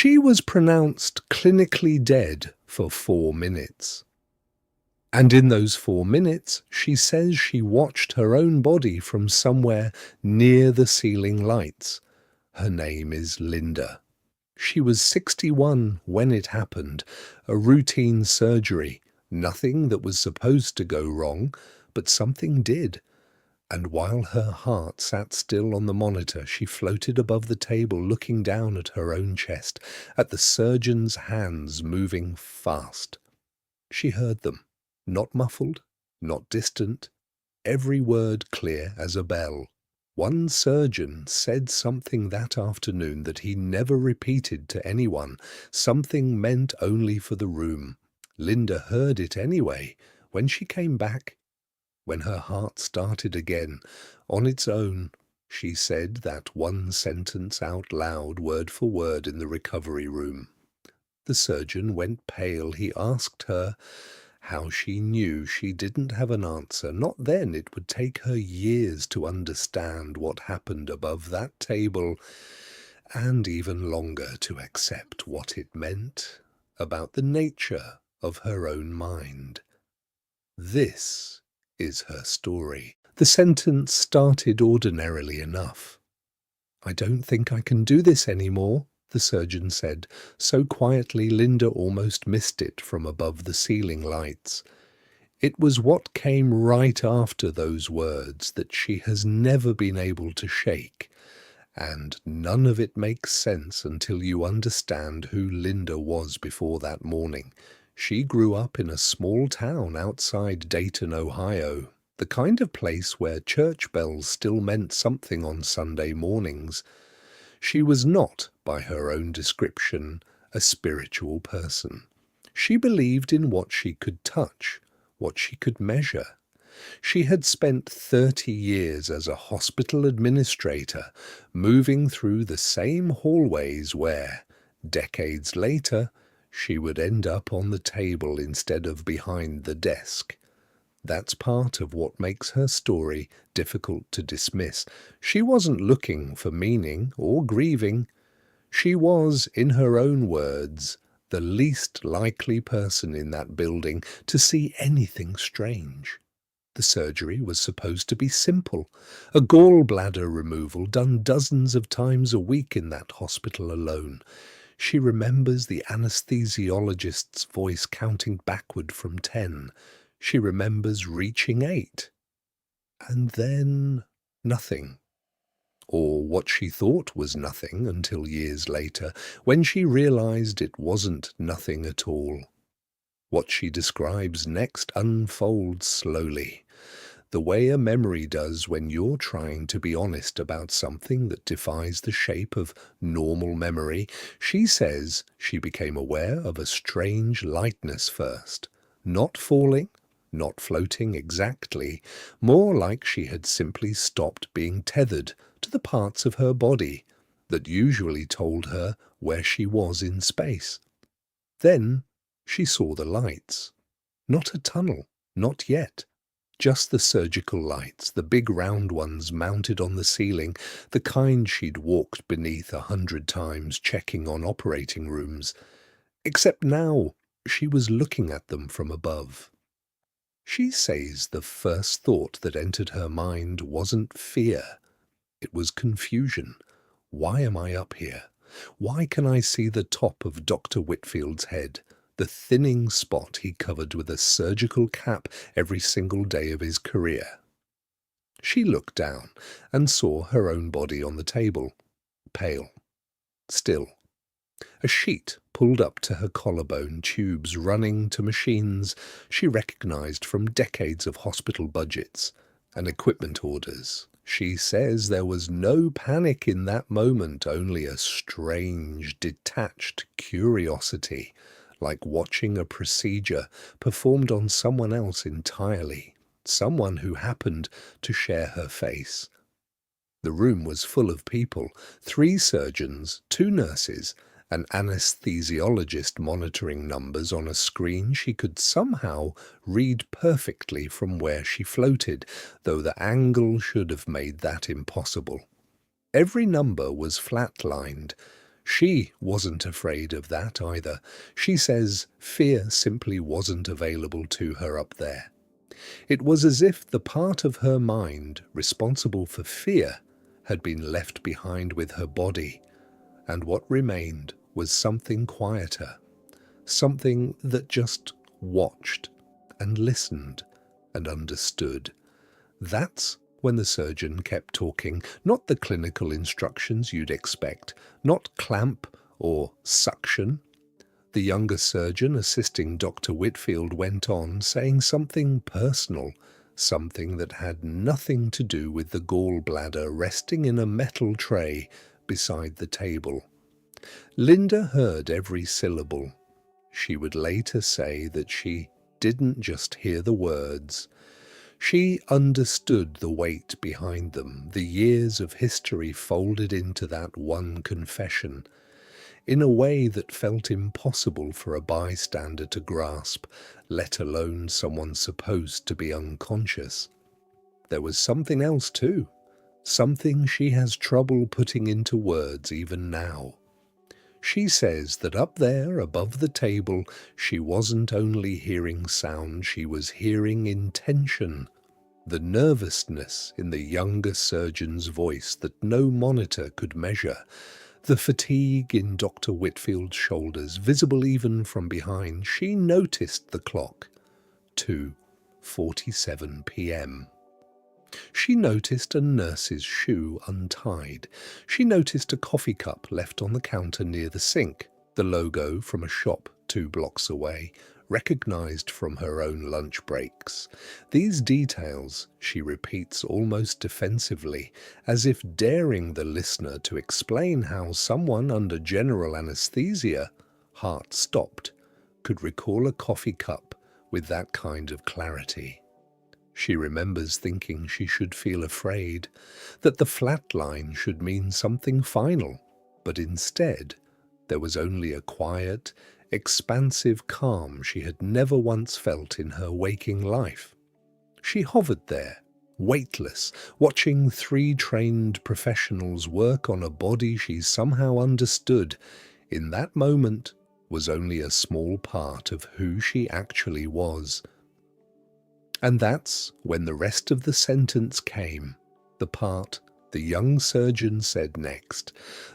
She was pronounced clinically dead for 4 minutes. And in those 4 minutes, she says she watched her own body from somewhere near the ceiling lights. Her name is Linda. She was 61 when it happened, a routine surgery, nothing that was supposed to go wrong, but something did. And while her heart sat still on the monitor, she floated above the table, looking down at her own chest, at the surgeon's hands moving fast. She heard them, not muffled, not distant, every word clear as a bell. One surgeon said something that afternoon that he never repeated to anyone, something meant only for the room. Linda heard it anyway. When she came back, when her heart started again, on its own, she said that one sentence out loud, word for word, in the recovery room. The surgeon went pale. He asked her how she knew. She didn't have an answer. Not then. It would take her years to understand what happened above that table, and even longer to accept what it meant about the nature of her own mind. This is her story. The sentence started ordinarily enough. "I don't think I can do this anymore," the surgeon said, so quietly Linda almost missed it from above the ceiling lights. It was what came right after those words that she has never been able to shake, and none of it makes sense until you understand who Linda was before that morning. She grew up in a small town outside Dayton, Ohio, the kind of place where church bells still meant something on Sunday mornings. She was not, by her own description, a spiritual person. She believed in what she could touch, what she could measure. She had spent 30 years as a hospital administrator, moving through the same hallways where, decades later, she would end up on the table instead of behind the desk. That's part of what makes her story difficult to dismiss. She wasn't looking for meaning or grieving. She was, in her own words, the least likely person in that building to see anything strange. The surgery was supposed to be simple, a gallbladder removal done dozens of times a week in that hospital alone. She remembers the anesthesiologist's voice counting backward from 10. She remembers reaching 8. And then nothing. Or what she thought was nothing until years later, when she realized it wasn't nothing at all. What she describes next unfolds slowly, the way a memory does when you're trying to be honest about something that defies the shape of normal memory. She says she became aware of a strange lightness first, not falling, not floating exactly, more like she had simply stopped being tethered to the parts of her body that usually told her where she was in space. Then she saw the lights. Not a tunnel, not yet. Just the surgical lights, the big round ones mounted on the ceiling, the kind she'd walked beneath 100 times checking on operating rooms. Except now she was looking at them from above. She says the first thought that entered her mind wasn't fear. It was confusion. Why am I up here? Why can I see the top of Dr. Whitfield's head, the thinning spot he covered with a surgical cap every single day of his career? She looked down and saw her own body on the table, pale, still. A sheet pulled up to her collarbone, tubes running to machines she recognized from decades of hospital budgets and equipment orders. She says there was no panic in that moment, only a strange, detached curiosity, like watching a procedure performed on someone else entirely, someone who happened to share her face. The room was full of people, 3 surgeons, 2 nurses, an anesthesiologist monitoring numbers on a screen she could somehow read perfectly from where she floated, though the angle should have made that impossible. Every number was flatlined. She wasn't afraid of that either. She says fear simply wasn't available to her up there. It was as if the part of her mind responsible for fear had been left behind with her body, and what remained was something quieter, something that just watched and listened and understood. That's when the surgeon kept talking, not the clinical instructions you'd expect, not clamp or suction. The younger surgeon assisting Dr. Whitfield went on, saying something personal, something that had nothing to do with the gallbladder resting in a metal tray beside the table. Linda heard every syllable. She would later say that she didn't just hear the words. She understood the weight behind them, the years of history folded into that one confession, in a way that felt impossible for a bystander to grasp, let alone someone supposed to be unconscious. There was something else too, something she has trouble putting into words even now. She says that up there above the table, she wasn't only hearing sound, she was hearing intention. The nervousness in the younger surgeon's voice that no monitor could measure, the fatigue in Dr. Whitfield's shoulders, visible even from behind. She noticed the clock. 2:47 p.m. She noticed a nurse's shoe untied. She noticed a coffee cup left on the counter near the sink, the logo from a shop 2 blocks away, recognized from her own lunch breaks. These details she repeats almost defensively, as if daring the listener to explain how someone under general anesthesia, heart stopped, could recall a coffee cup with that kind of clarity. She remembers thinking she should feel afraid, that the flat line should mean something final, but instead there was only a quiet, expansive calm she had never once felt in her waking life. She hovered there, weightless, watching 3 trained professionals work on a body she somehow understood, in that moment, was only a small part of who she actually was. And that's when the rest of the sentence came, the part the young surgeon said next,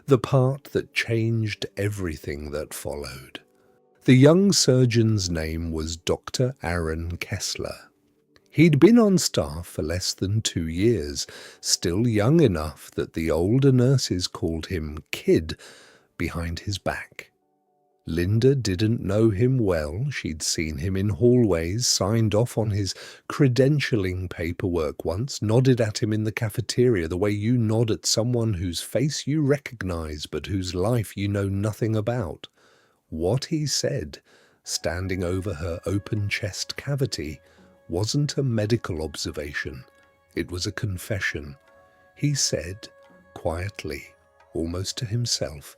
the part that changed everything that followed. The young surgeon's name was Dr. Aaron Kessler. He'd been on staff for less than 2 years, still young enough that the older nurses called him Kid behind his back. Linda didn't know him well. She'd seen him in hallways, signed off on his credentialing paperwork once, nodded at him in the cafeteria the way you nod at someone whose face you recognize but whose life you know nothing about. What he said, standing over her open chest cavity, wasn't a medical observation. It was a confession. He said, quietly, almost to himself,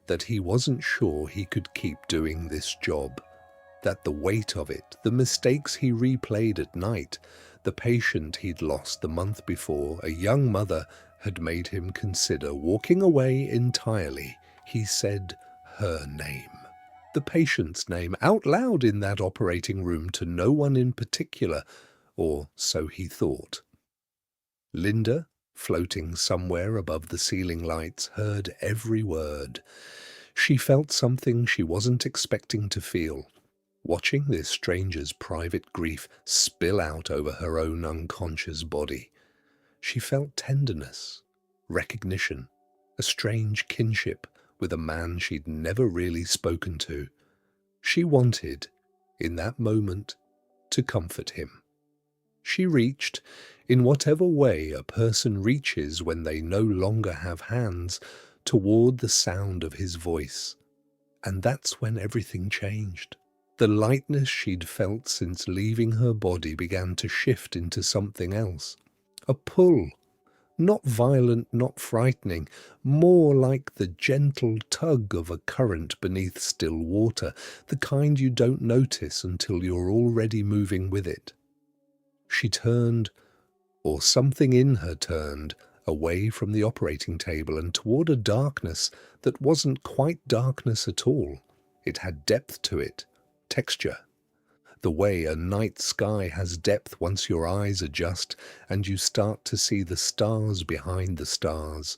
that he wasn't sure he could keep doing this job, that the weight of it, the mistakes he replayed at night, the patient he'd lost the month before, a young mother, had made him consider walking away entirely. He said her name, the patient's name, out loud in that operating room to no one in particular, or so he thought. Linda, floating somewhere above the ceiling lights, heard every word. She felt something she wasn't expecting to feel, watching this stranger's private grief spill out over her own unconscious body. She felt tenderness, recognition, a strange kinship with a man she'd never really spoken to. She wanted, in that moment, to comfort him. She reached, in whatever way a person reaches when they no longer have hands, toward the sound of his voice. And that's when everything changed. The lightness she'd felt since leaving her body began to shift into something else. A pull. Not violent, not frightening, more like the gentle tug of a current beneath still water, the kind you don't notice until you're already moving with it. She turned, or something in her turned, away from the operating table and toward a darkness that wasn't quite darkness at all. It had depth to it, texture. The way a night sky has depth once your eyes adjust and you start to see the stars behind the stars.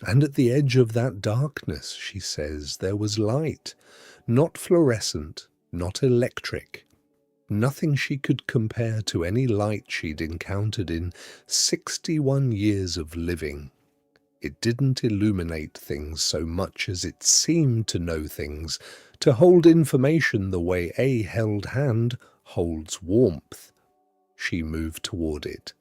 And at the edge of that darkness, she says, there was light, not fluorescent, not electric. Nothing she could compare to any light she'd encountered in 61 years of living. It didn't illuminate things so much as it seemed to know things, to hold information the way a held hand holds warmth. She moved toward it,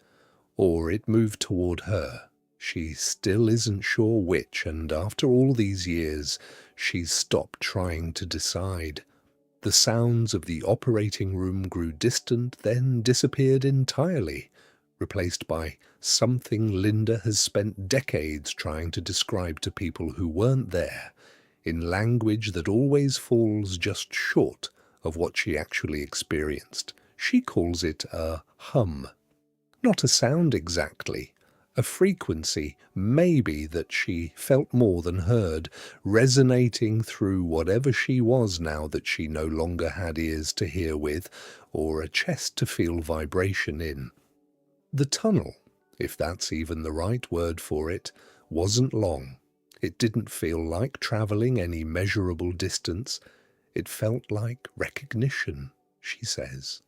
or it moved toward her. She still isn't sure which, and after all these years, she's stopped trying to decide. The sounds of the operating room grew distant, then disappeared entirely, replaced by something Linda has spent decades trying to describe to people who weren't there, in language that always falls just short of what she actually experienced. She calls it a hum. Not a sound exactly, a frequency, maybe, that she felt more than heard, resonating through whatever she was now that she no longer had ears to hear with, or a chest to feel vibration in. The tunnel, if that's even the right word for it, wasn't long. It didn't feel like travelling any measurable distance. It felt like recognition, she says.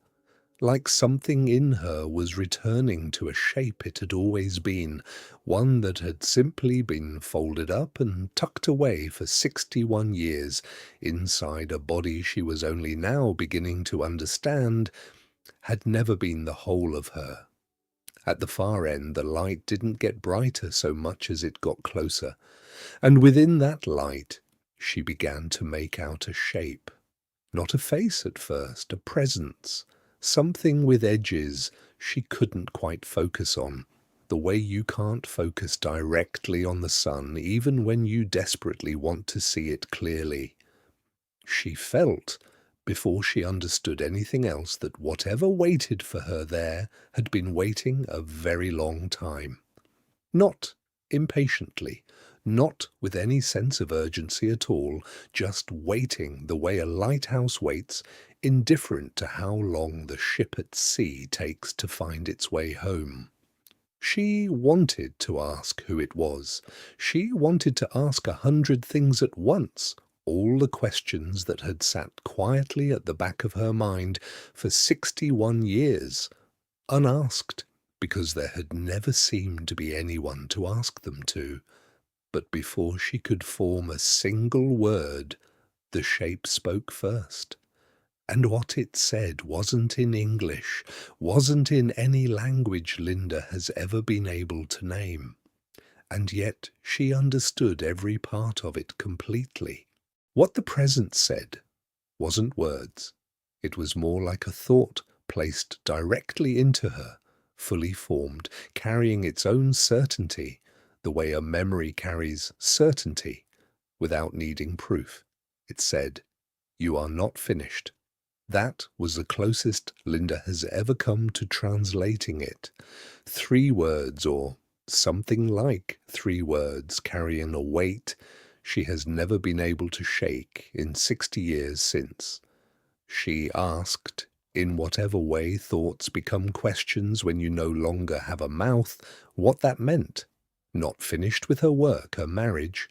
Like something in her was returning to a shape it had always been, one that had simply been folded up and tucked away for 61 years inside a body she was only now beginning to understand had never been the whole of her. At the far end, the light didn't get brighter so much as it got closer, and within that light she began to make out a shape. Not a face at first, a presence. Something with edges she couldn't quite focus on, the way you can't focus directly on the sun even when you desperately want to see it clearly. She felt, before she understood anything else, that whatever waited for her there had been waiting a very long time. Not impatiently, not with any sense of urgency at all, just waiting the way a lighthouse waits, indifferent to how long the ship at sea takes to find its way home. She wanted to ask who it was. She wanted to ask 100 things at once, all the questions that had sat quietly at the back of her mind for 61 years, unasked, because there had never seemed to be anyone to ask them to. But before she could form a single word, the shape spoke first. And what it said wasn't in English, wasn't in any language Linda has ever been able to name. And yet she understood every part of it completely. What the presence said wasn't words. It was more like a thought placed directly into her, fully formed, carrying its own certainty, the way a memory carries certainty, without needing proof. It said, "You are not finished." That was the closest Linda has ever come to translating it. 3 words, or something like 3 words, carrying a weight she has never been able to shake in 60 years since. She asked, in whatever way thoughts become questions when you no longer have a mouth, what that meant. Not finished with her work, her marriage,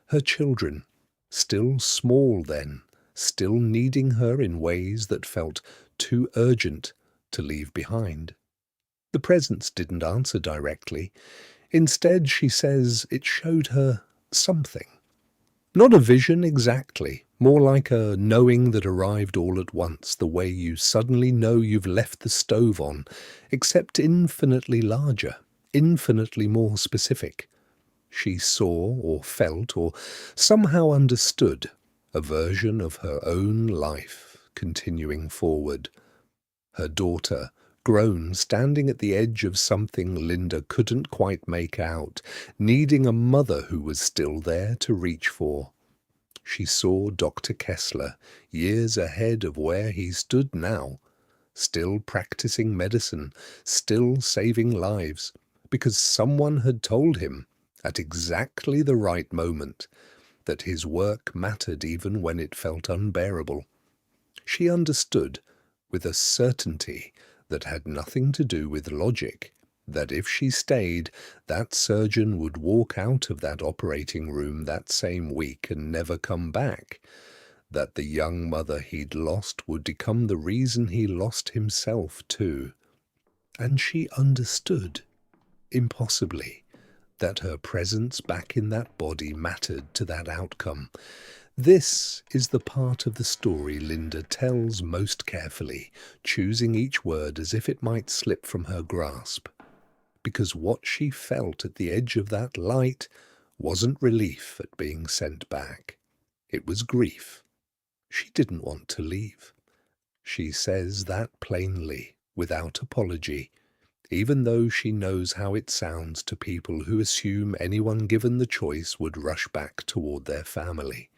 her children, still small then, still needing her in ways that felt too urgent to leave behind. The presence didn't answer directly. Instead, she says it showed her something. Not a vision exactly, more like a knowing that arrived all at once, the way you suddenly know you've left the stove on, except infinitely larger, infinitely more specific. She saw or felt or somehow understood a version of her own life continuing forward. Her daughter, grown, standing at the edge of something Linda couldn't quite make out, needing a mother who was still there to reach for. She saw Dr. Kessler, years ahead of where he stood now, still practicing medicine, still saving lives, because someone had told him, at exactly the right moment, that his work mattered even when it felt unbearable. She understood, with a certainty that had nothing to do with logic, that if she stayed, that surgeon would walk out of that operating room that same week and never come back, that the young mother he'd lost would become the reason he lost himself too. And she understood, impossibly, that her presence back in that body mattered to that outcome. This is the part of the story Linda tells most carefully, choosing each word as if it might slip from her grasp. Because what she felt at the edge of that light wasn't relief at being sent back. It was grief. She didn't want to leave. She says that plainly, without apology, even though she knows how it sounds to people who assume anyone given the choice would rush back toward their family.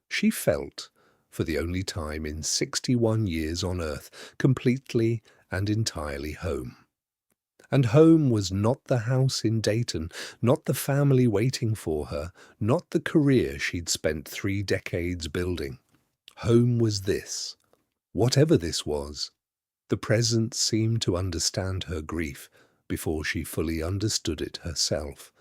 She felt, for the only time in 61 years on Earth, completely and entirely home. And home was not the house in Dayton, not the family waiting for her, not the career she'd spent 3 decades building. Home was this, whatever this was. The present seemed to understand her grief before she fully understood it herself,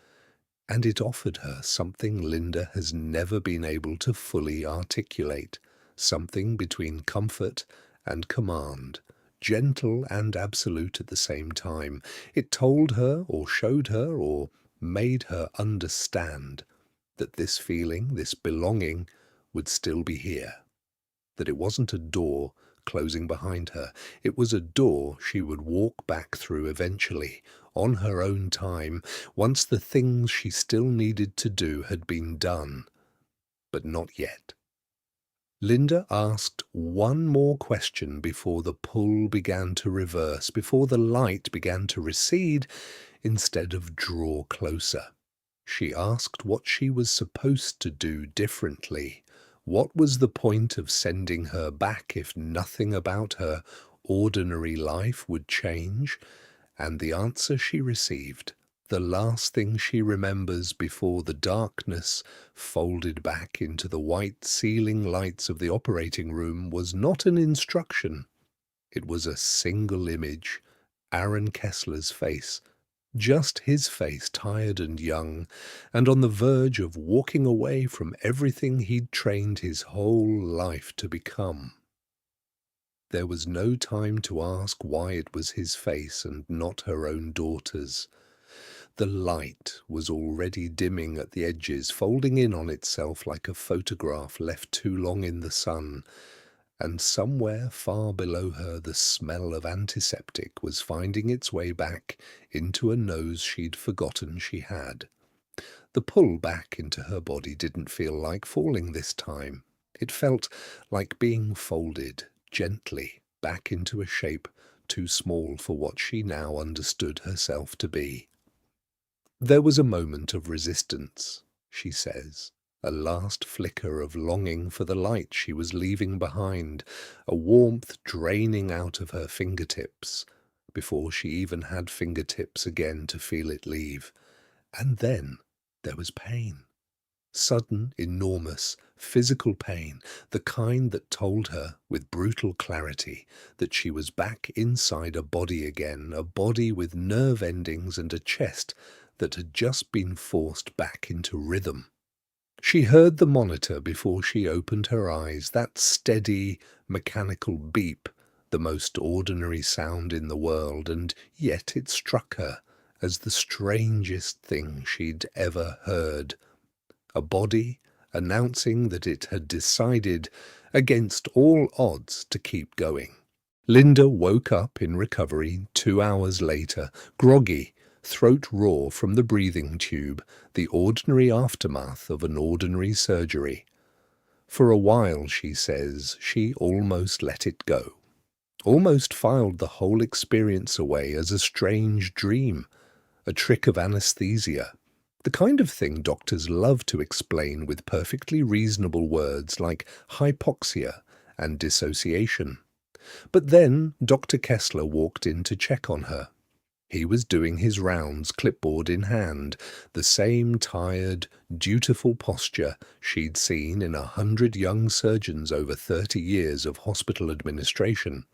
and it offered her something Linda has never been able to fully articulate, something between comfort and command, gentle and absolute at the same time. It told her, or showed her, or made her understand that this feeling, this belonging, would still be here, that it wasn't a door closing behind her. It was a door she would walk back through eventually, on her own time, once the things she still needed to do had been done, but not yet. Linda asked one more question before the pull began to reverse, before the light began to recede instead of draw closer. She asked what she was supposed to do differently. What was the point of sending her back if nothing about her ordinary life would change? And the answer she received, the last thing she remembers before the darkness folded back into the white ceiling lights of the operating room, was not an instruction. It was a single image, Aaron Kessler's face, just his face, tired and young, and on the verge of walking away from everything he'd trained his whole life to become. There was no time to ask why it was his face and not her own daughter's. The light was already dimming at the edges, folding in on itself like a photograph left too long in the sun, and somewhere far below her the smell of antiseptic was finding its way back into a nose she'd forgotten she had. The pull back into her body didn't feel like falling this time. It felt like being folded gently back into a shape too small for what she now understood herself to be. There was a moment of resistance, she says, a last flicker of longing for the light she was leaving behind, a warmth draining out of her fingertips, before she even had fingertips again to feel it leave. And then there was pain. Sudden, enormous, physical pain, the kind that told her, with brutal clarity, that she was back inside a body again, a body with nerve endings and a chest that had just been forced back into rhythm. She heard the monitor before she opened her eyes, that steady, mechanical beep, the most ordinary sound in the world, and yet it struck her as the strangest thing she'd ever heard. A body announcing that it had decided, against all odds, to keep going. Linda woke up in recovery 2 hours later, groggy, throat raw from the breathing tube, the ordinary aftermath of an ordinary surgery. For a while, she says, she almost let it go, almost filed the whole experience away as a strange dream, a trick of anesthesia, the kind of thing doctors love to explain with perfectly reasonable words like hypoxia and dissociation. But then Dr. Kessler walked in to check on her. He was doing his rounds, clipboard in hand, the same tired, dutiful posture she'd seen in 100 young surgeons over 30 years of hospital administration.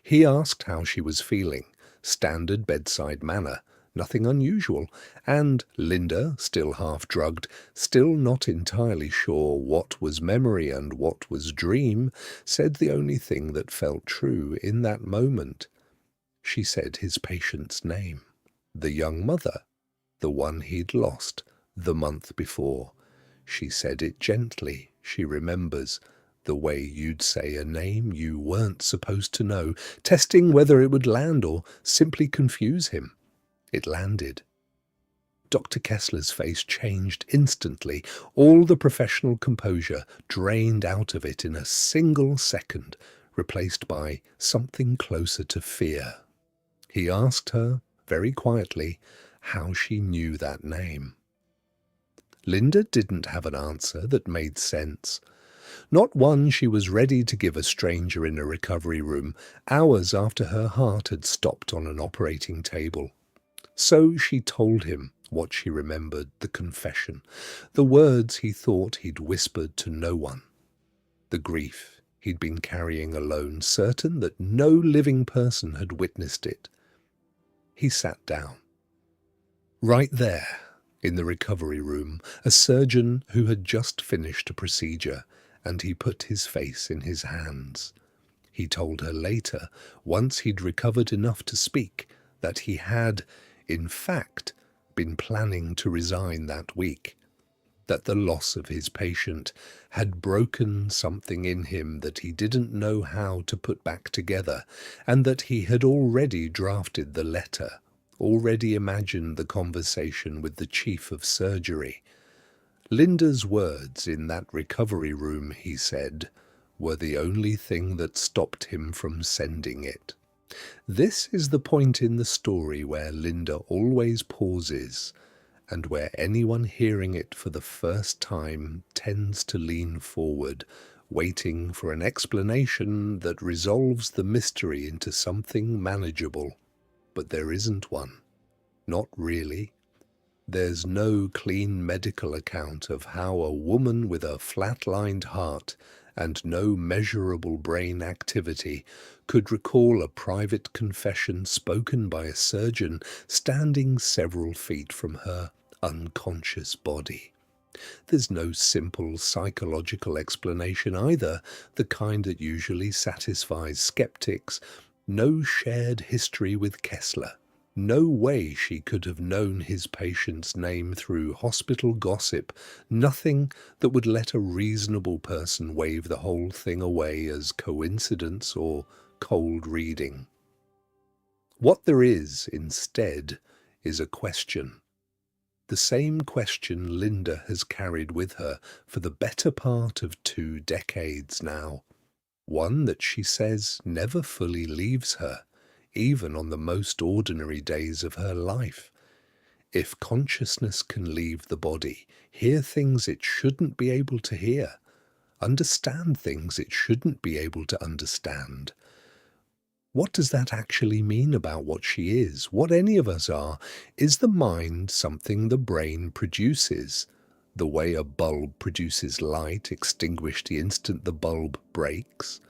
He asked how she was feeling, standard bedside manner, nothing unusual, and Linda, still half-drugged, still not entirely sure what was memory and what was dream, said the only thing that felt true in that moment. She said his patient's name, the young mother, the one he'd lost the month before. She said it gently, she remembers, the way you'd say a name you weren't supposed to know, testing whether it would land or simply confuse him. It landed. Dr. Kessler's face changed instantly, all the professional composure drained out of it in a single second, replaced by something closer to fear. He asked her, very quietly, how she knew that name. Linda didn't have an answer that made sense. Not one she was ready to give a stranger in a recovery room, hours after her heart had stopped on an operating table. So she told him what she remembered, the confession, the words he thought he'd whispered to no one, the grief he'd been carrying alone, certain that no living person had witnessed it. He sat down. Right there, in the recovery room, a surgeon who had just finished a procedure, and he put his face in his hands. He told her later, once he'd recovered enough to speak, that he had, in fact, been planning to resign that week, that the loss of his patient had broken something in him that he didn't know how to put back together, and that he had already drafted the letter, already imagined the conversation with the chief of surgery. Linda's words in that recovery room, he said, were the only thing that stopped him from sending it. This is the point in the story where Linda always pauses, and where anyone hearing it for the first time tends to lean forward, waiting for an explanation that resolves the mystery into something manageable. But there isn't one. Not really. There's no clean medical account of how a woman with a flat-lined heart and no measurable brain activity could recall a private confession spoken by a surgeon standing several feet from her unconscious body. There's no simple psychological explanation either, the kind that usually satisfies skeptics. No shared history with Kessler. No way she could have known his patient's name through hospital gossip. Nothing that would let a reasonable person wave the whole thing away as coincidence or cold reading. What there is, instead, is a question. The same question Linda has carried with her for the better part of 2 decades now. One that she says never fully leaves her, even on the most ordinary days of her life. If consciousness can leave the body, hear things it shouldn't be able to hear, understand things it shouldn't be able to understand, what does that actually mean about what she is, what any of us are? Is the mind something the brain produces, the way a bulb produces light extinguished the instant the bulb breaks?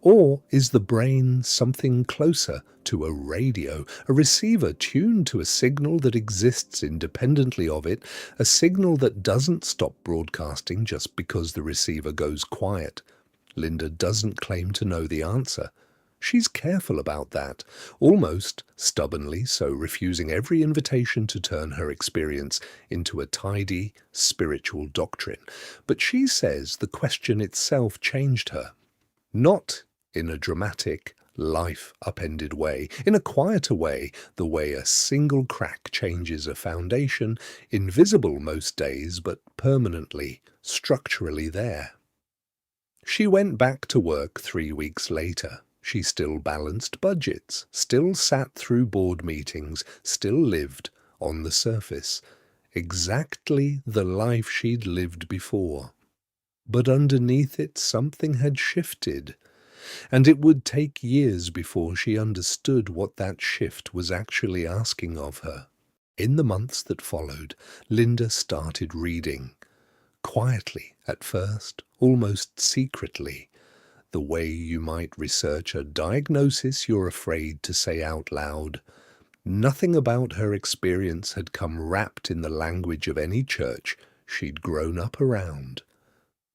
Or is the brain something closer to a radio, a receiver tuned to a signal that exists independently of it, a signal that doesn't stop broadcasting just because the receiver goes quiet? Linda doesn't claim to know the answer. She's careful about that, almost stubbornly so, refusing every invitation to turn her experience into a tidy, spiritual doctrine. But she says the question itself changed her. Not in a dramatic, life-upended way, in a quieter way, the way a single crack changes a foundation, invisible most days, but permanently, structurally there. She went back to work 3 weeks later. She still balanced budgets, still sat through board meetings, still lived, on the surface, exactly the life she'd lived before. But underneath it something had shifted. And it would take years before she understood what that shift was actually asking of her. In the months that followed, Linda started reading. Quietly at first, almost secretly, the way you might research a diagnosis you're afraid to say out loud. Nothing about her experience had come wrapped in the language of any church she'd grown up around.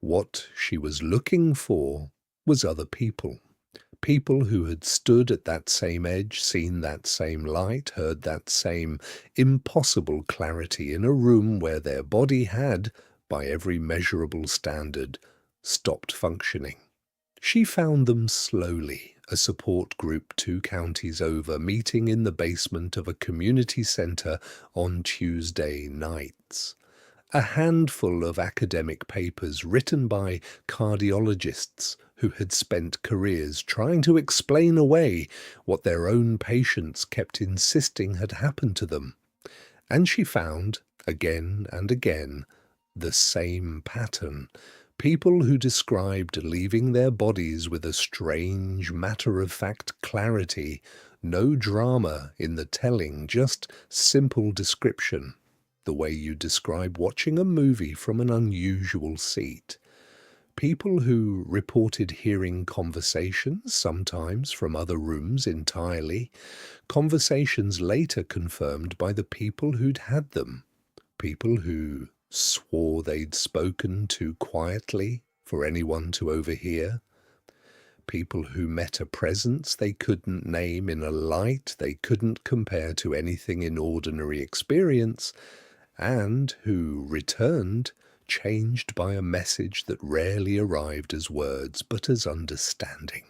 What she was looking for was other people. People who had stood at that same edge, seen that same light, heard that same impossible clarity in a room where their body had, by every measurable standard, stopped functioning. She found them slowly, a support group 2 counties over, meeting in the basement of a community centre on Tuesday nights. A handful of academic papers written by cardiologists who had spent careers trying to explain away what their own patients kept insisting had happened to them. And she found, again and again, the same pattern. People who described leaving their bodies with a strange, matter-of-fact clarity, no drama in the telling, just simple description. The way you describe watching a movie from an unusual seat. People who reported hearing conversations, sometimes from other rooms entirely, conversations later confirmed by the people who'd had them. People who swore they'd spoken too quietly for anyone to overhear. People who met a presence they couldn't name in a light they couldn't compare to anything in ordinary experience, and who returned changed by a message that rarely arrived as words but as understanding.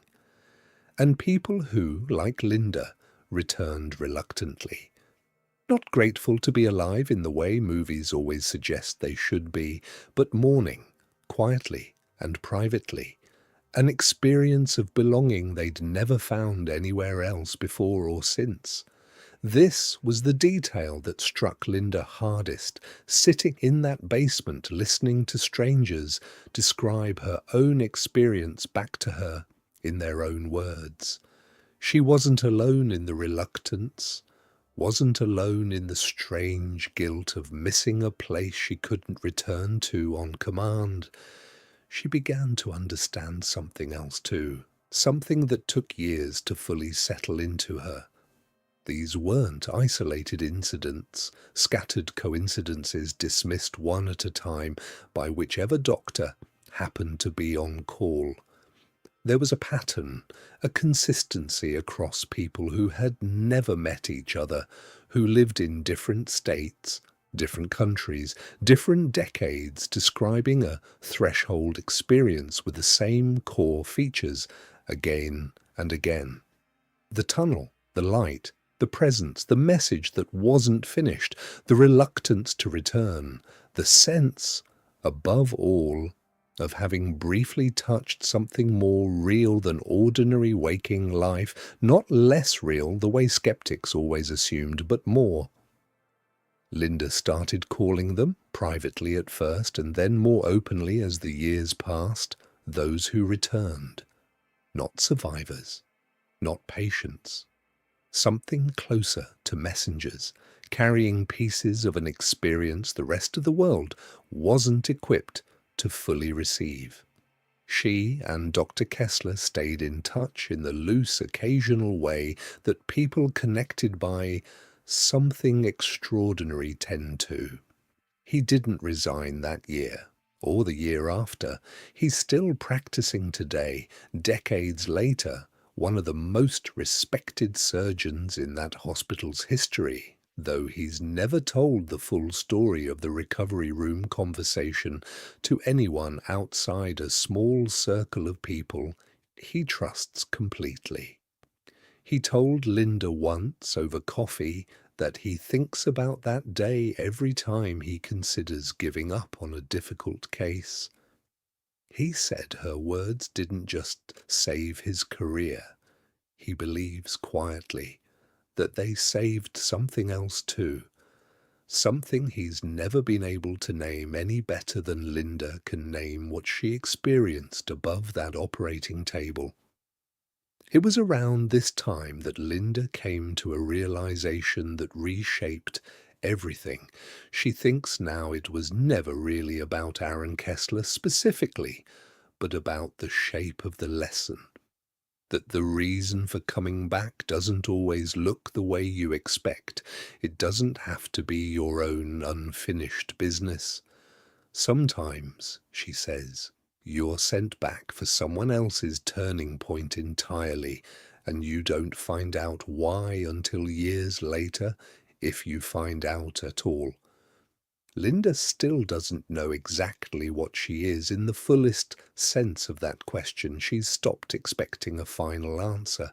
And people who, like Linda, returned reluctantly. Not grateful to be alive in the way movies always suggest they should be, but mourning, quietly and privately, an experience of belonging they'd never found anywhere else before or since. This was the detail that struck Linda hardest, sitting in that basement listening to strangers describe her own experience back to her in their own words. She wasn't alone in the reluctance, wasn't alone in the strange guilt of missing a place she couldn't return to on command. She began to understand something else too, something that took years to fully settle into her. These weren't isolated incidents, scattered coincidences dismissed one at a time by whichever doctor happened to be on call. There was a pattern, a consistency across people who had never met each other, who lived in different states, different countries, different decades, describing a threshold experience with the same core features again and again. The tunnel, the light, the presence, the message that wasn't finished, the reluctance to return, the sense, above all, of having briefly touched something more real than ordinary waking life, not less real the way skeptics always assumed, but more. Linda started calling them, privately at first and then more openly as the years passed, those who returned. Not survivors, not patients. Something closer to messengers, carrying pieces of an experience the rest of the world wasn't equipped to fully receive. She and Dr. Kessler stayed in touch in the loose, occasional way that people connected by something extraordinary tend to. He didn't resign that year, or the year after. He's still practicing today, decades later, one of the most respected surgeons in that hospital's history, though he's never told the full story of the recovery room conversation to anyone outside a small circle of people he trusts completely. He told Linda once over coffee that he thinks about that day every time he considers giving up on a difficult case. He said her words didn't just save his career. He believes quietly that they saved something else too, something he's never been able to name any better than Linda can name what she experienced above that operating table. It was around this time that Linda came to a realization that reshaped everything. She thinks now it was never really about Aaron Kessler specifically, but about the shape of the lesson. That the reason for coming back doesn't always look the way you expect. It doesn't have to be your own unfinished business. Sometimes, she says, you're sent back for someone else's turning point entirely, and you don't find out why until years later, if you find out at all. Linda still doesn't know exactly what she is in the fullest sense of that question. She's stopped expecting a final answer,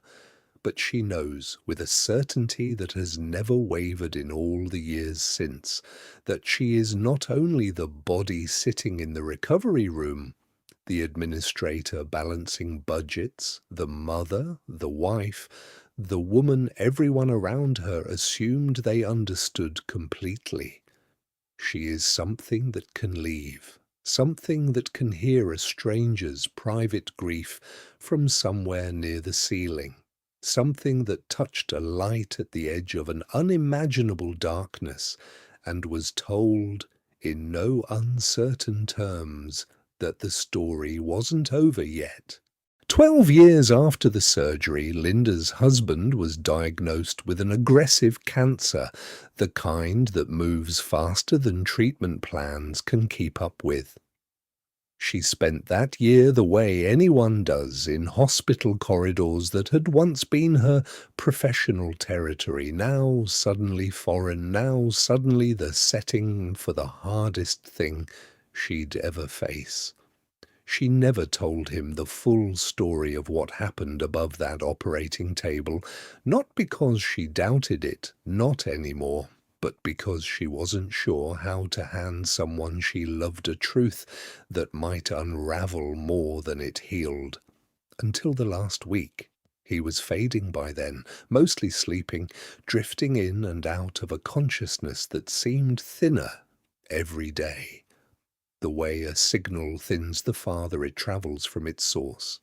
but she knows with a certainty that has never wavered in all the years since, that she is not only the body sitting in the recovery room, the administrator balancing budgets, the mother, the wife, the woman everyone around her assumed they understood completely. She is something that can leave, something that can hear a stranger's private grief from somewhere near the ceiling, something that touched a light at the edge of an unimaginable darkness and was told in no uncertain terms that the story wasn't over yet. 12 years after the surgery, Linda's husband was diagnosed with an aggressive cancer, the kind that moves faster than treatment plans can keep up with. She spent that year the way anyone does, in hospital corridors that had once been her professional territory, now suddenly foreign, now suddenly the setting for the hardest thing she'd ever face. She never told him the full story of what happened above that operating table, not because she doubted it, not anymore, but because she wasn't sure how to hand someone she loved a truth that might unravel more than it healed. Until the last week. He was fading by then, mostly sleeping, drifting in and out of a consciousness that seemed thinner every day, the way a signal thins the farther it travels from its source.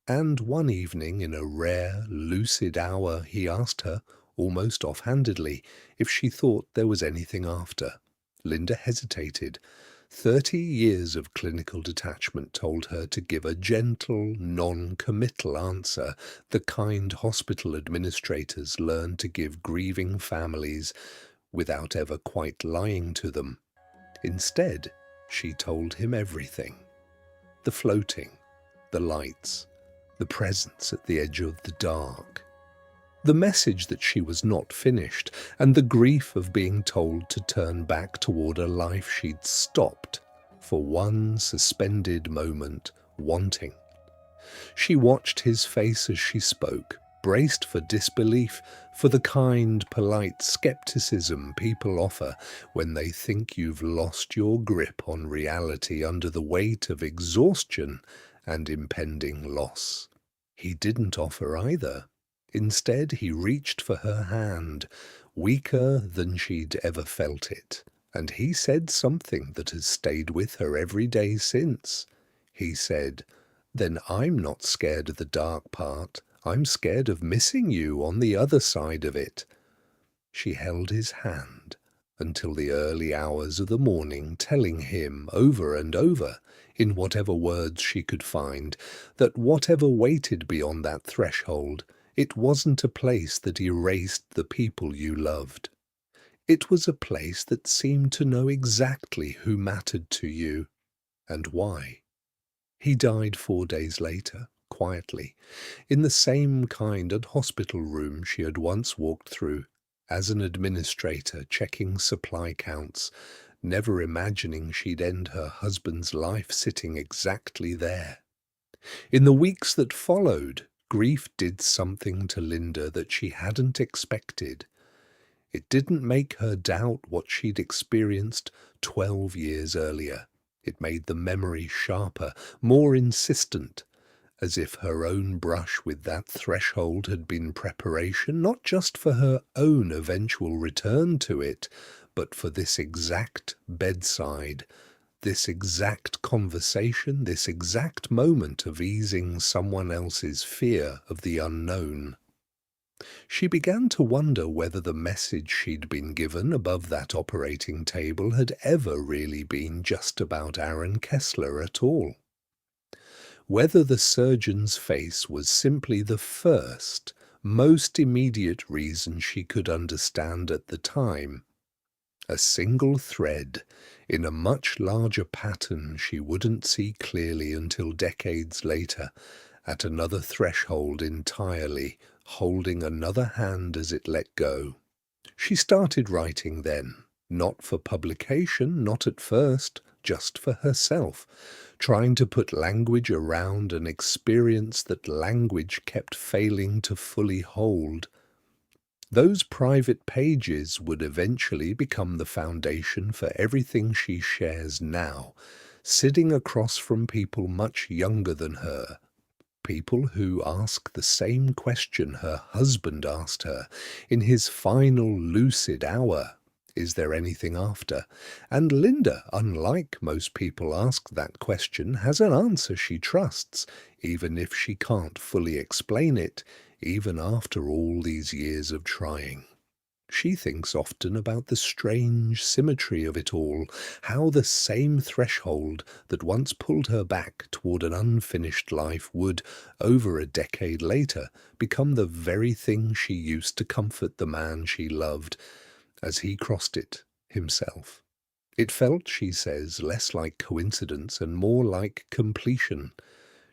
And one evening, in a rare, lucid hour, he asked her, almost offhandedly, if she thought there was anything after. Linda hesitated. 30 years of clinical detachment told her to give a gentle, non-committal answer, the kind hospital administrators learn to give grieving families without ever quite lying to them. Instead, she told him everything. The floating, the lights, the presence at the edge of the dark. The message that she was not finished, and the grief of being told to turn back toward a life she'd stopped for one suspended moment, wanting. She watched his face as she spoke, braced for disbelief, for the kind, polite skepticism people offer when they think you've lost your grip on reality under the weight of exhaustion and impending loss. He didn't offer either. Instead, he reached for her hand, weaker than she'd ever felt it, and he said something that has stayed with her every day since. He said, "Then I'm not scared of the dark part. I'm scared of missing you on the other side of it." She held his hand until the early hours of the morning, telling him over and over, in whatever words she could find, that whatever waited beyond that threshold, it wasn't a place that erased the people you loved. It was a place that seemed to know exactly who mattered to you and why. He died 4 days later, quietly, in the same kind of hospital room she had once walked through, as an administrator checking supply counts, never imagining she'd end her husband's life sitting exactly there. In the weeks that followed, grief did something to Linda that she hadn't expected. It didn't make her doubt what she'd experienced 12 years earlier. It made the memory sharper, more insistent, as if her own brush with that threshold had been preparation not just for her own eventual return to it, but for this exact bedside, This exact conversation, this exact moment of easing someone else's fear of the unknown. She began to wonder whether the message she'd been given above that operating table had ever really been just about Aaron Kessler at all. Whether the surgeon's face was simply the first, most immediate reason she could understand at the time. A single thread in a much larger pattern she wouldn't see clearly until decades later, at another threshold entirely, holding another hand as it let go. She started writing then, not for publication, not at first, just for herself, trying to put language around an experience that language kept failing to fully hold. Those private pages would eventually become the foundation for everything she shares now, sitting across from people much younger than her, people who ask the same question her husband asked her in his final lucid hour. Is there anything after? And Linda, unlike most people ask that question, has an answer she trusts, even if she can't fully explain it, even after all these years of trying. She thinks often about the strange symmetry of it all, how the same threshold that once pulled her back toward an unfinished life would, over a decade later, become the very thing she used to comfort the man she loved as he crossed it himself. It felt, she says, less like coincidence and more like completion.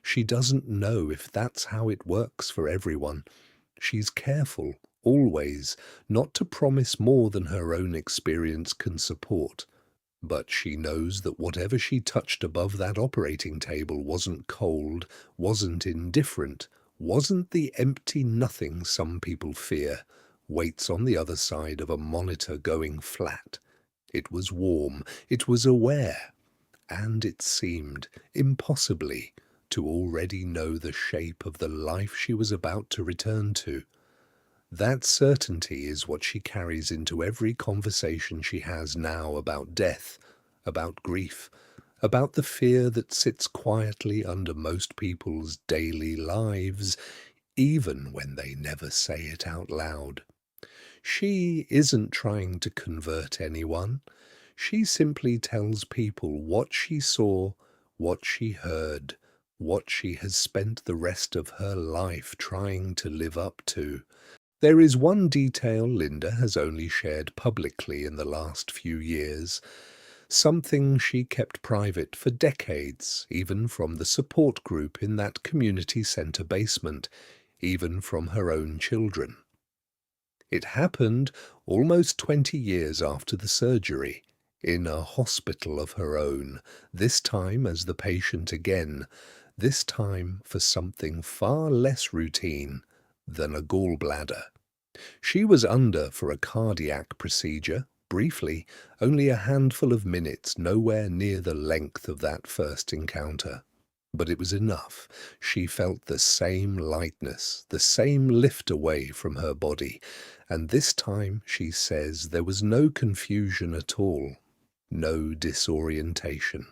She doesn't know if that's how it works for everyone. She's careful, always, not to promise more than her own experience can support. But she knows that whatever she touched above that operating table wasn't cold, wasn't indifferent, wasn't the empty nothing some people fear, waits on the other side of a monitor going flat. It was warm, it was aware, and it seemed, impossibly, to already know the shape of the life she was about to return to. That certainty is what she carries into every conversation she has now about death, about grief, about the fear that sits quietly under most people's daily lives, even when they never say it out loud. She isn't trying to convert anyone. She simply tells people what she saw, what she heard, what she has spent the rest of her life trying to live up to. There is one detail Linda has only shared publicly in the last few years, something she kept private for decades, even from the support group in that community centre basement, even from her own children. It happened almost 20 years after the surgery, in a hospital of her own, this time as the patient again, this time for something far less routine than a gallbladder. She was under for a cardiac procedure, briefly, only a handful of minutes, nowhere near the length of that first encounter. But it was enough. She felt the same lightness, the same lift away from her body, and this time, she says, there was no confusion at all, no disorientation.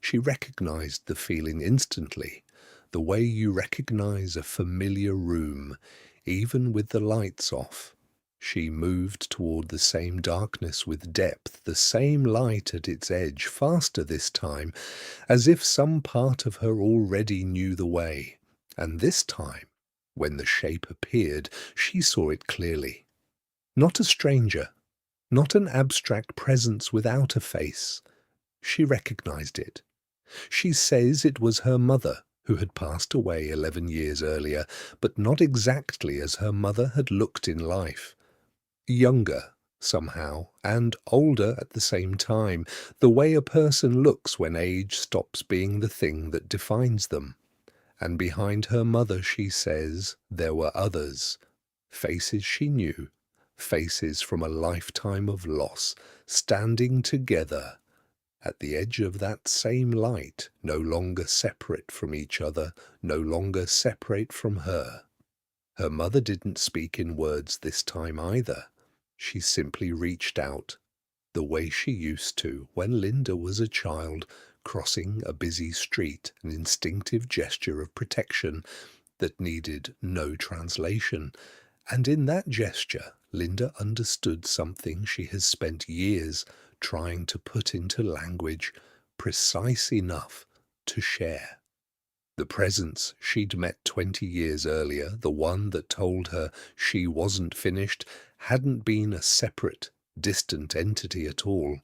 She recognized the feeling instantly, the way you recognize a familiar room, even with the lights off. She moved toward the same darkness with depth, the same light at its edge, faster this time, as if some part of her already knew the way. And this time, when the shape appeared, she saw it clearly. Not a stranger, not an abstract presence without a face. She recognized it. She says it was her mother, who had passed away 11 years earlier, but not exactly as her mother had looked in life. Younger, somehow, and older at the same time, the way a person looks when age stops being the thing that defines them. And behind her mother, she says, there were others, faces she knew, faces from a lifetime of loss, standing together at the edge of that same light, no longer separate from each other, no longer separate from her. Her mother didn't speak in words this time either. She simply reached out, the way she used to when Linda was a child, crossing a busy street, an instinctive gesture of protection that needed no translation. And in that gesture, Linda understood something she has spent years trying to put into language, precise enough to share. The presence she'd met 20 years earlier, the one that told her she wasn't finished, hadn't been a separate, distant entity at all.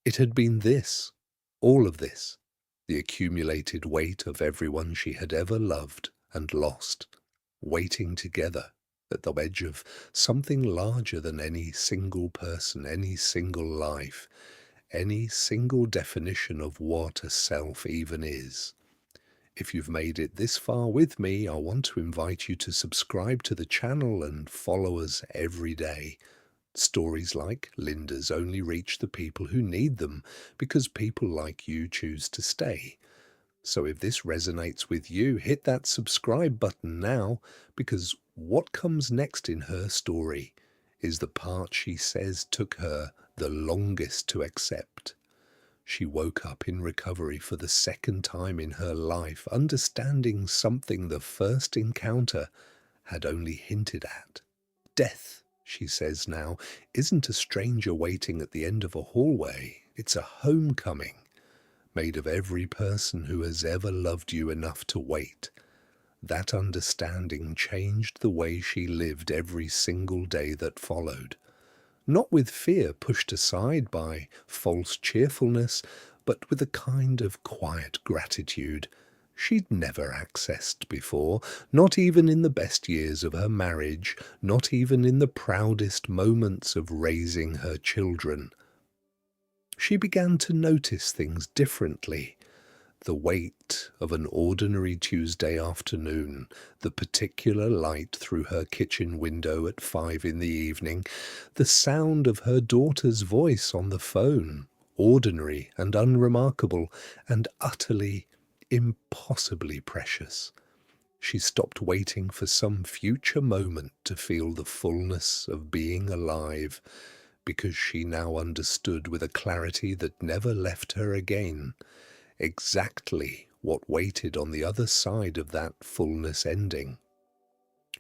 It had been this, all of this, the accumulated weight of everyone she had ever loved and lost, waiting together at the edge of something larger than any single person, any single life, any single definition of what a self even is. If you've made it this far with me, I want to invite you to subscribe to the channel and follow us every day. Stories like Linda's only reach the people who need them because people like you choose to stay. So if this resonates with you, hit that subscribe button now, because what comes next in her story is the part she says took her the longest to accept. She woke up in recovery for the second time in her life, understanding something the first encounter had only hinted at. Death, she says now, isn't a stranger waiting at the end of a hallway. It's a homecoming, made of every person who has ever loved you enough to wait. That understanding changed the way she lived every single day that followed. Not with fear pushed aside by false cheerfulness, but with a kind of quiet gratitude she'd never accessed before, not even in the best years of her marriage, not even in the proudest moments of raising her children. She began to notice things differently. The weight of an ordinary Tuesday afternoon, the particular light through her kitchen window at 5 in the evening, the sound of her daughter's voice on the phone, ordinary and unremarkable and utterly, impossibly precious. She stopped waiting for some future moment to feel the fullness of being alive, because she now understood with a clarity that never left her again exactly what waited on the other side of that fullness ending.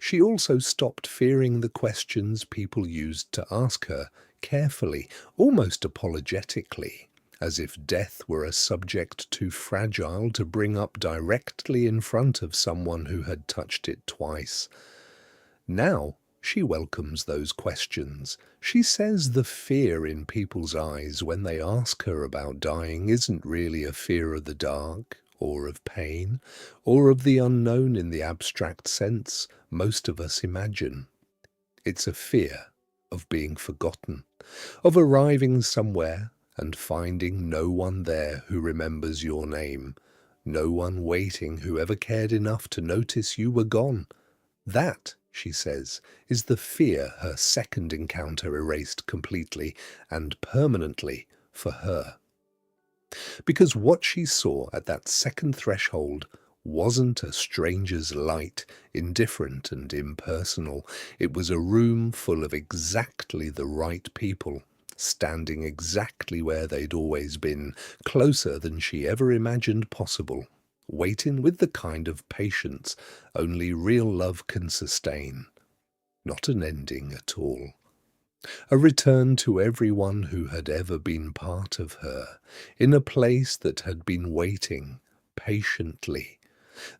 She also stopped fearing the questions people used to ask her, carefully, almost apologetically, as if death were a subject too fragile to bring up directly in front of someone who had touched it twice. Now she welcomes those questions. She says the fear in people's eyes when they ask her about dying isn't really a fear of the dark, or of pain, or of the unknown in the abstract sense most of us imagine. It's a fear of being forgotten, of arriving somewhere and finding no one there who remembers your name, no one waiting who ever cared enough to notice you were gone. That, she says, is the fear her second encounter erased completely and permanently for her. Because what she saw at that second threshold wasn't a stranger's light, indifferent and impersonal. It was a room full of exactly the right people, standing exactly where they'd always been, closer than she ever imagined possible, waiting with the kind of patience only real love can sustain. Not an ending at all. A return to everyone who had ever been part of her, in a place that had been waiting patiently.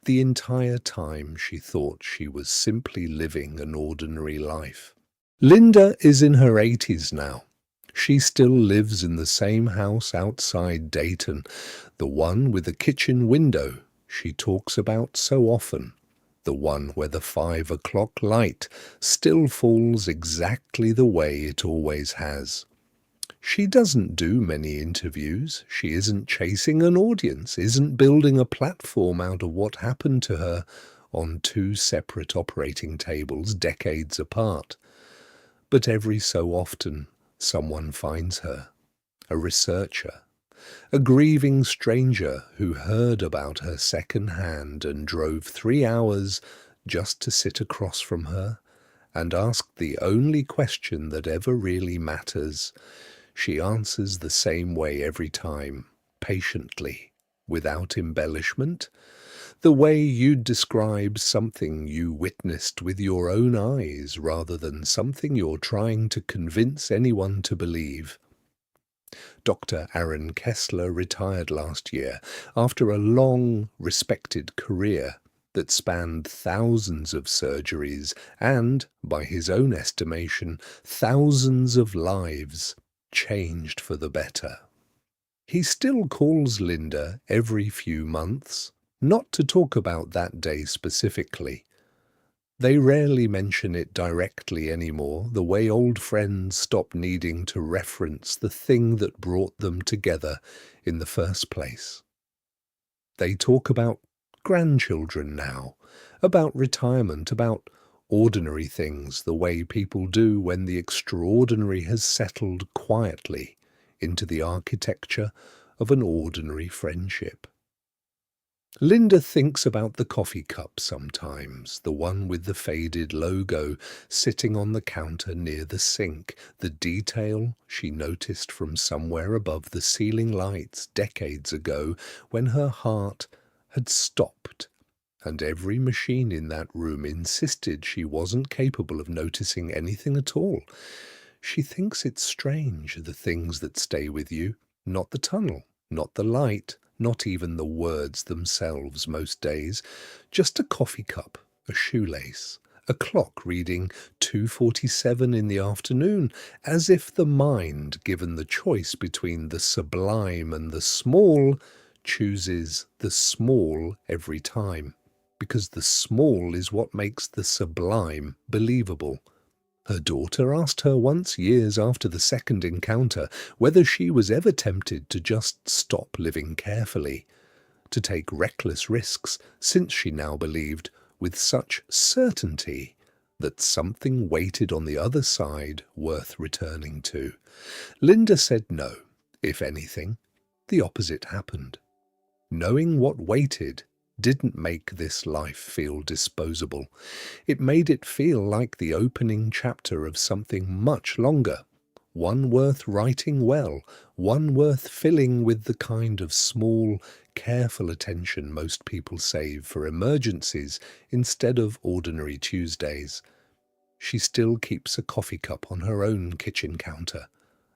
The entire time she thought she was simply living an ordinary life. Linda is in her 80s now. She still lives in the same house outside Dayton, the one with the kitchen window she talks about so often, the one where the 5 o'clock light still falls exactly the way it always has. She doesn't do many interviews. She isn't chasing an audience, isn't building a platform out of what happened to her on 2 separate operating tables decades apart. But every so often, someone finds her, a researcher, a grieving stranger who heard about her second hand and drove 3 hours just to sit across from her and ask the only question that ever really matters. She answers the same way every time, patiently, without embellishment, the way you'd describe something you witnessed with your own eyes rather than something you're trying to convince anyone to believe. Dr. Aaron Kessler retired last year after a long, respected career that spanned thousands of surgeries and, by his own estimation, thousands of lives changed for the better. He still calls Linda every few months, not to talk about that day specifically. They rarely mention it directly anymore, the way old friends stop needing to reference the thing that brought them together in the first place. They talk about grandchildren now, about retirement, about ordinary things, the way people do when the extraordinary has settled quietly into the architecture of an ordinary friendship. Linda thinks about the coffee cup sometimes, the one with the faded logo sitting on the counter near the sink, the detail she noticed from somewhere above the ceiling lights decades ago when her heart had stopped, and every machine in that room insisted she wasn't capable of noticing anything at all. She thinks it's strange, the things that stay with you, not the tunnel, not the light, not even the words themselves most days, just a coffee cup, a shoelace, a clock reading 2:47 in the afternoon, as if the mind, given the choice between the sublime and the small, chooses the small every time, because the small is what makes the sublime believable. Her daughter asked her once, years after the second encounter, whether she was ever tempted to just stop living carefully, to take reckless risks, since she now believed, with such certainty, that something waited on the other side worth returning to. Linda said no. If anything, the opposite happened. Knowing what waited didn't make this life feel disposable. It made it feel like the opening chapter of something much longer, one worth writing well, one worth filling with the kind of small, careful attention most people save for emergencies instead of ordinary Tuesdays. She still keeps a coffee cup on her own kitchen counter,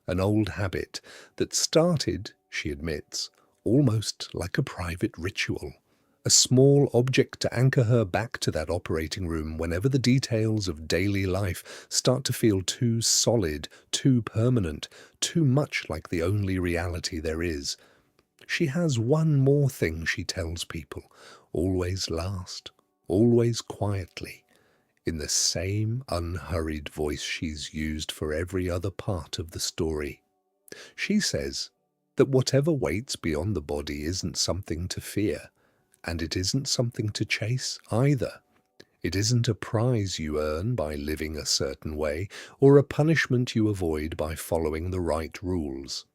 an old habit that started, she admits, almost like a private ritual. A small object to anchor her back to that operating room whenever the details of daily life start to feel too solid, too permanent, too much like the only reality there is. She has one more thing she tells people, always last, always quietly, in the same unhurried voice she's used for every other part of the story. She says that whatever waits beyond the body isn't something to fear, and it isn't something to chase either. It isn't a prize you earn by living a certain way, or a punishment you avoid by following the right rules.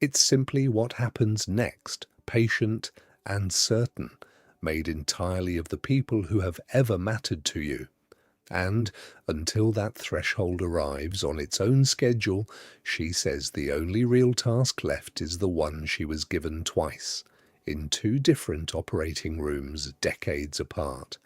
It's simply what happens next, patient and certain, made entirely of the people who have ever mattered to you. And until that threshold arrives on its own schedule, she says the only real task left is the one she was given twice, in two different operating rooms decades apart.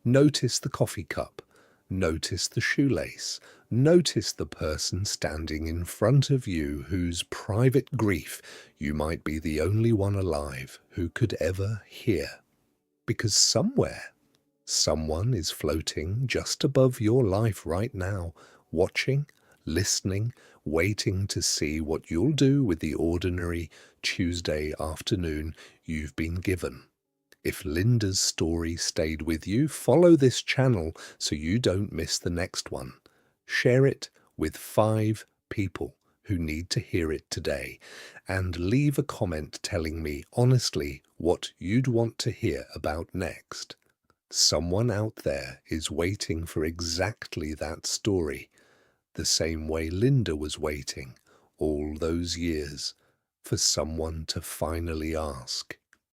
Notice the coffee cup, notice the shoelace, notice the person standing in front of you whose private grief you might be the only one alive who could ever hear. Because somewhere, someone is floating just above your life right now, watching, listening, waiting to see what you'll do with the ordinary Tuesday afternoon you've been given. If Linda's story stayed with you, follow this channel so you don't miss the next one. Share it with 5 people who need to hear it today, and leave a comment telling me honestly what you'd want to hear about next. Someone out there is waiting for exactly that story, the same way Linda was waiting all those years for someone to finally ask.